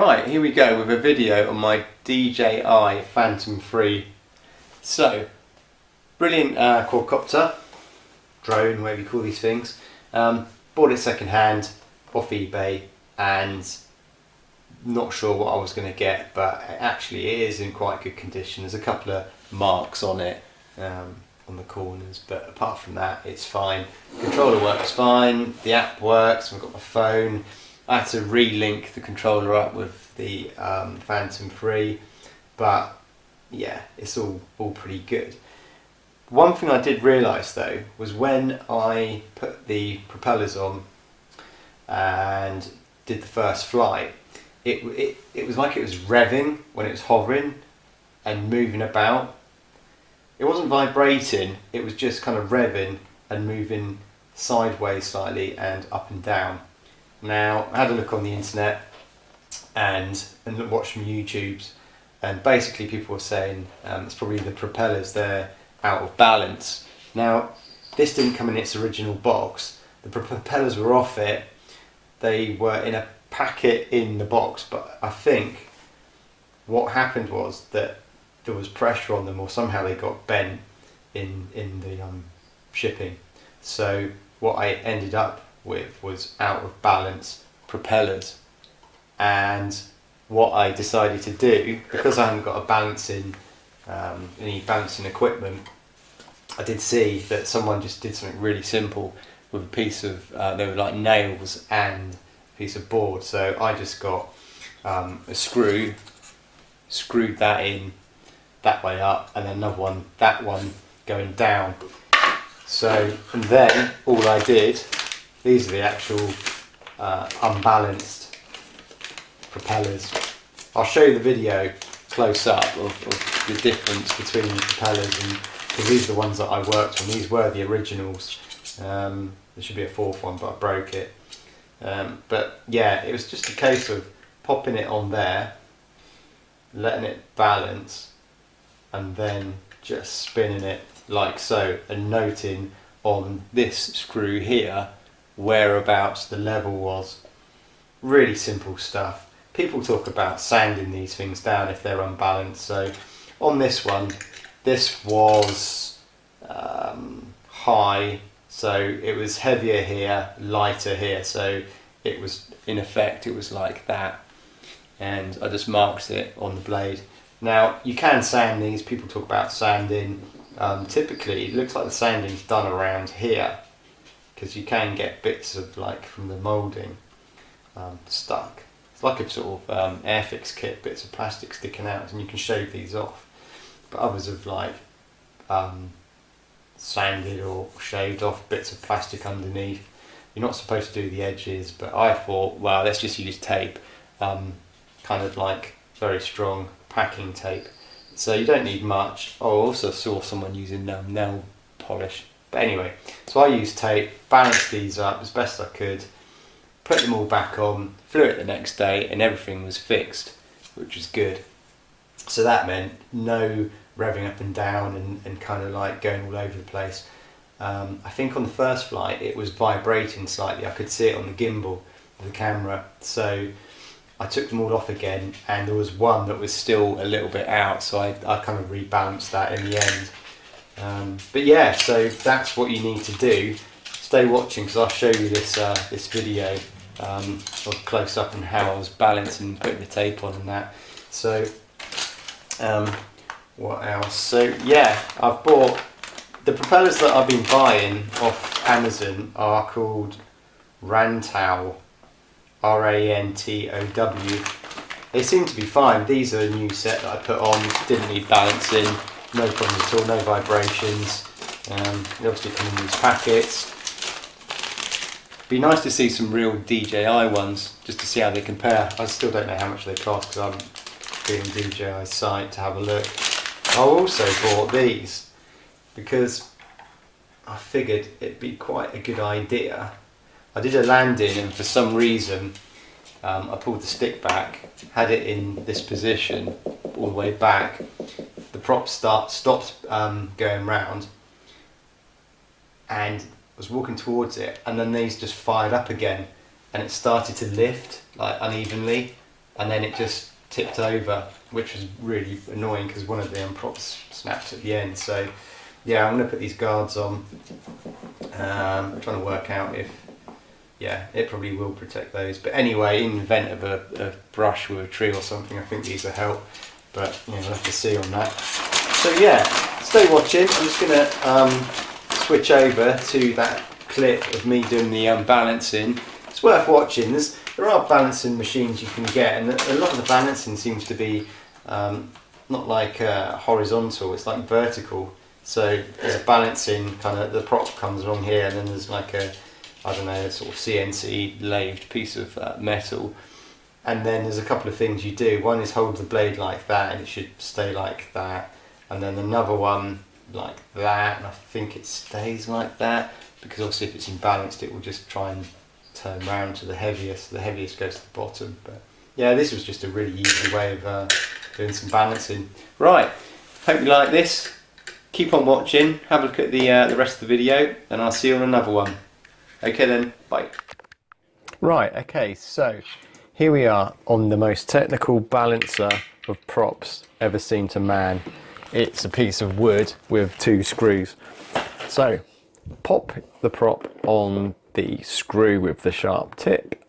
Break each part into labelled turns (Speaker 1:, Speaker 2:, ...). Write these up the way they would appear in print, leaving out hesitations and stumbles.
Speaker 1: Right, here we go with a video on my DJI Phantom 3. So, brilliant quadcopter, drone, whatever you call these things. Bought it second hand off eBay and not sure what I was going to get, but actually it is in quite good condition. There's a couple of marks on it on the corners, but apart from that it's fine. Controller works fine, the app works, I've got my phone. I had to re-link the controller up with the Phantom 3, but yeah, it's all pretty good. One thing I did realise though was when I put the propellers on and did the first flight, it was like it was revving when it was hovering and moving about. It wasn't vibrating, it was just kind of revving and moving sideways slightly and up and down. Now, I had a look on the internet and watched some YouTubes, and basically people were saying it's probably the propellers, they're out of balance. Now, this didn't come in its original box. The propellers were off it. They were in a packet in the box, but I think what happened was that there was pressure on them, or somehow they got bent in the shipping. So what I ended up with was out of balance propellers, and what I decided to do, because I haven't got any balancing equipment, I did see that someone just did something really simple with a piece of they were like nails and a piece of board. So I just got a screw, screwed that in that way up, and then another one, that one going down. So, and then all I did, these are the actual unbalanced propellers. I'll show you the video close up of the difference between the propellers, and because these are the ones that I worked on. These were the originals. There should be a fourth one, but I broke it. But yeah, it was just a case of popping it on there, letting it balance, and then just spinning it like so, and noting on this screw here whereabouts the level was. Really simple stuff. People talk about sanding these things down if they're unbalanced. So on this one, this was high, so it was heavier here, lighter here, so it was, in effect, it was like that, and I just marked it on the blade. Now you can sand these, people talk about sanding. Typically it looks like the sanding's done around here, because you can get bits of, like, from the moulding stuck. It's like a sort of Airfix kit, bits of plastic sticking out, and you can shave these off. But others have like sanded or shaved off bits of plastic underneath. You're not supposed to do the edges, but I thought, well, let's just use tape, kind of like very strong packing tape. So you don't need much. I also saw someone using nail polish. But anyway, so I used tape, balanced these up as best I could, put them all back on, flew it the next day, and everything was fixed, which was good. So that meant no revving up and down and kind of like going all over the place. I think on the first flight it was vibrating slightly. I could see it on the gimbal of the camera. So I took them all off again, and there was one that was still a little bit out, so I kind of rebalanced that in the end. But yeah, so that's what you need to do. Stay watching, because I'll show you this this video of close up and how I was balancing and putting the tape on and that. So what else? So yeah, I've bought the propellers that I've been buying off Amazon are called Rantow, R-A-N-T-O-W. They seem to be fine. These are a new set that I put on, didn't need balancing, no problems at all, no vibrations. They obviously come in these packets. Be nice to see some real DJI ones, just to see how they compare. I still don't know how much they cost, because I haven't been on DJI's site to have a look. I also bought these because I figured it'd be quite a good idea. I did a landing, and for some reason I pulled the stick back, had it in this position all the way back. The prop stopped going round, and was walking towards it, and then these just fired up again, and it started to lift like unevenly, and then it just tipped over, which was really annoying because one of the props snapped at the end. So yeah, I'm going to put these guards on. I'm trying to work out if, yeah, it probably will protect those. But anyway, in the event of a brush with a tree or something, I think these will help. But you know, we'll have to see on that. So yeah, stay watching. I'm just going to switch over to that clip of me doing the balancing. It's worth watching. There are balancing machines you can get, and a lot of the balancing seems to be not like horizontal, it's like vertical. So there's a balancing kind of, the prop comes along here, and then there's like a, I don't know, a sort of CNC lathed piece of metal. And then there's a couple of things you do. One is hold the blade like that, and it should stay like that. And then another one like that, and I think it stays like that, because obviously if it's imbalanced it will just try and turn round to the heaviest. The heaviest goes to the bottom. But yeah, this was just a really easy way of doing some balancing. Right, hope you like this. Keep on watching, have a look at the rest of the video, and I'll see you on another one. Okay then, bye. Right, okay, so here we are on the most technical balancer of props ever seen to man. It's a piece of wood with 2 screws. So pop the prop on the screw with the sharp tip.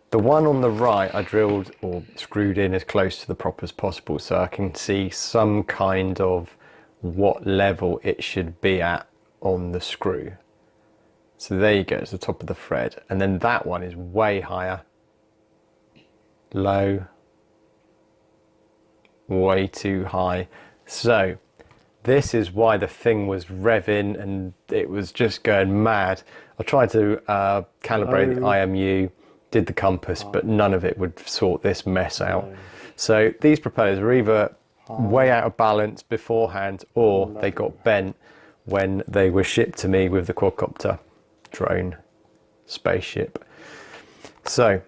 Speaker 1: The one on the right I drilled or screwed in as close to the prop as possible, so I can see some kind of what level it should be at on the screw. So there you go, it's the top of the thread. And then that one is way higher, low, way too high. So this is why the thing was revving and it was just going mad. I tried to calibrate the IMU, did the compass, but none of it would sort this mess out. So these propellers are either way out of balance beforehand, or they got bent when they were shipped to me with the quadcopter drone spaceship. So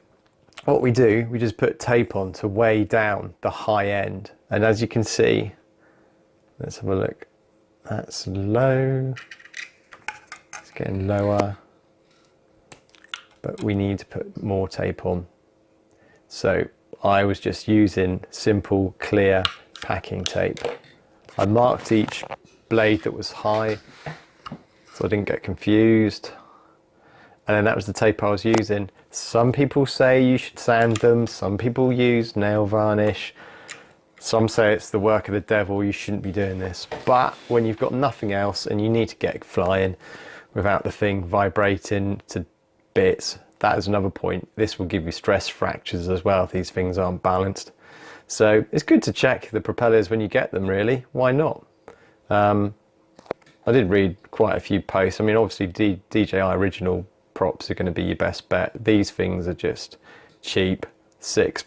Speaker 1: what we do, we just put tape on to weigh down the high end, and as you can see, let's have a look, that's low, it's getting lower, but we need to put more tape on. So I was just using simple clear packing tape. I marked each blade that was high so I didn't get confused, and then that was the tape I was using. Some people say you should sand them, some people use nail varnish, some say it's the work of the devil, you shouldn't be doing this. But when you've got nothing else and you need to get flying without the thing vibrating to bits, that is another point. This will give you stress fractures as well if these things aren't balanced. So it's good to check the propellers when you get them, really. Why not? I did read quite a few posts. I mean, obviously DJI original props are going to be your best bet. These things are just cheap, £6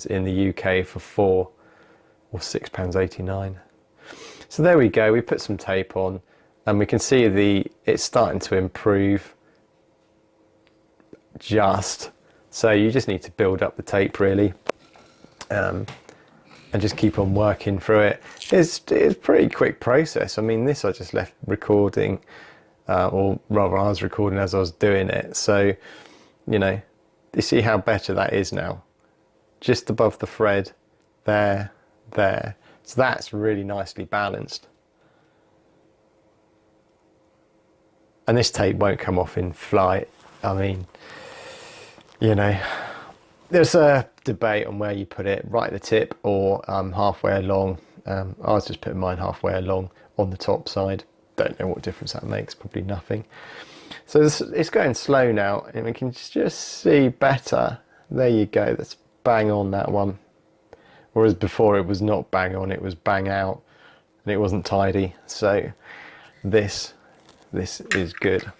Speaker 1: in the UK for 4, or £6.89. So there we go, we put some tape on and we can see it's starting to improve just. So you just need to build up the tape really, and just keep on working through it. It's a pretty quick process. I mean, this I just left recording, or rather I was recording as I was doing it. So, you know, you see how better that is now. Just above the thread, there. So that's really nicely balanced. And this tape won't come off in flight. I mean, you know, there's a debate on where you put it, right at the tip or halfway along. I was just putting mine halfway along on the top side. Don't know what difference that makes, probably nothing. So it's going slow now, and we can just see better. There you go, that's bang on, that one. Whereas before it was not bang on, it was bang out, and it wasn't tidy. So this is good.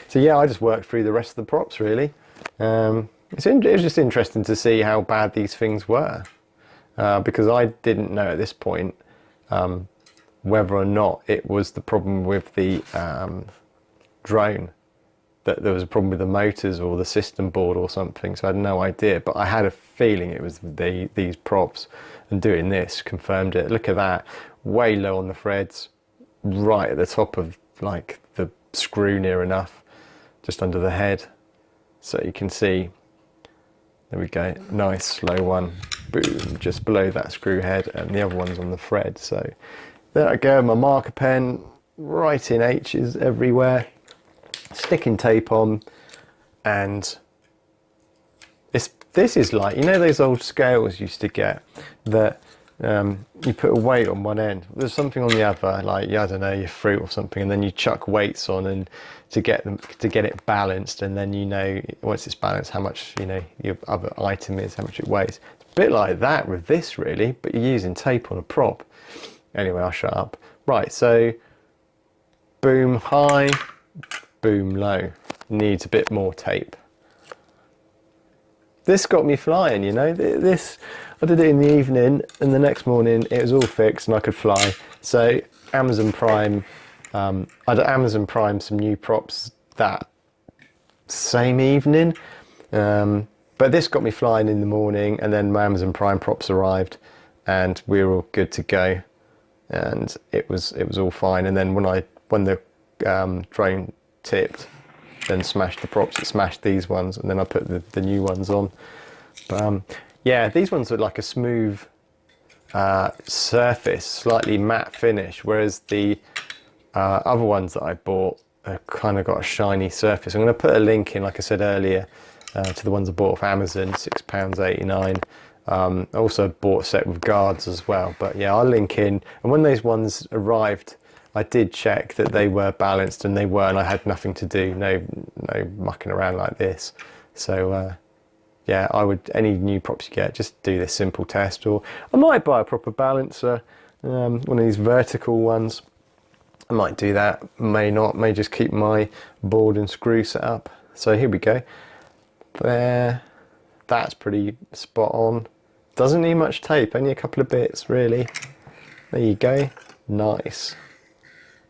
Speaker 1: So yeah, I just worked through the rest of the props really. It was just interesting to see how bad these things were, because I didn't know at this point whether or not it was the problem with the drone, that there was a problem with the motors or the system board or something, so I had no idea, but I had a feeling it was these props, and doing this confirmed it. Look at that, way low on the threads, right at the top of like the screw near enough, just under the head. So you can see
Speaker 2: There we go, nice slow one, boom, just below that screw head, and the other one's on the thread. So there I go, my marker pen, writing H's everywhere, sticking tape on, and this is like, you know those old scales you used to get that you put a weight on one end, there's something on the other, like, I don't know, your fruit or something, and then you chuck weights on and to get it balanced, and then you know once it's balanced how much, you know, your other item is, how much it weighs. It's a bit like that with this really, but you're using tape on a prop. Anyway, I'll shut up. Right, so boom high, boom low. Needs a bit more tape. This got me flying, you know. This, I did it in the evening, and the next morning it was all fixed and I could fly. So Amazon Prime, I'd Amazon Prime some new props that same evening, but this got me flying in the morning, and then my Amazon Prime props arrived, and we were all good to go, and it was all fine. And then when the drone tipped, then smashed the props, it smashed these ones, and then I put the new ones on. But yeah, these ones are like a smooth surface, slightly matte finish, whereas the other ones that I bought are kind of got a shiny surface. I'm going to put a link in, like I said earlier, to the ones I bought off Amazon, £6.89. I also bought a set with guards as well, but yeah, I'll link in. And when those ones arrived, I did check that they were balanced, and they were, and I had nothing to do, no mucking around like this. So yeah, I would, any new props you get, just do this simple test, or I might buy a proper balancer, one of these vertical ones. I might do that, may not, may just keep my board and screw set up. So here we go. There, that's pretty spot on. Doesn't need much tape, only a couple of bits really. There you go, nice.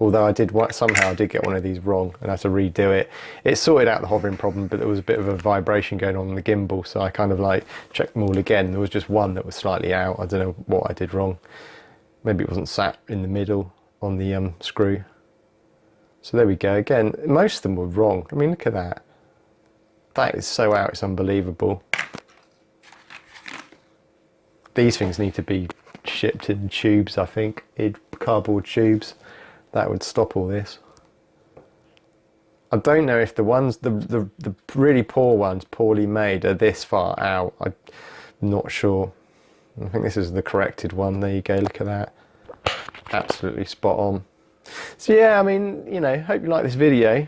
Speaker 2: Although somehow I did get one of these wrong and I had to redo it. It sorted out the hovering problem, but there was a bit of a vibration going on the gimbal, so I kind of like checked them all again. There was just one that was slightly out. I don't know what I did wrong. Maybe it wasn't sat in the middle on the screw. So there we go. Again, most of them were wrong. I mean, look at that. That is so out, it's unbelievable. These things need to be shipped in tubes, I think, in cardboard tubes. That would stop all this. I don't know if the ones, the really poor ones, poorly made, are this far out. I'm not sure. I think this is the corrected one. There you go, look at that. Absolutely spot on. So yeah, I mean, you know, hope you like this video.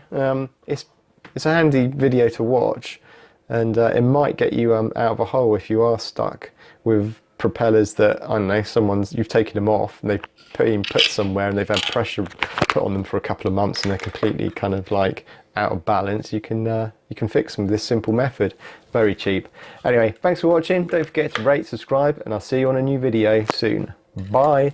Speaker 2: It's a handy video to watch, and it might get you out of a hole if you are stuck with propellers that, I don't know, you've taken them off and they've been put somewhere and they've had pressure put on them for a couple of months and they're completely kind of like out of balance. You can fix them with this simple method. Very cheap. Anyway, thanks for watching. Don't forget to rate, subscribe, and I'll see you on a new video soon. Bye.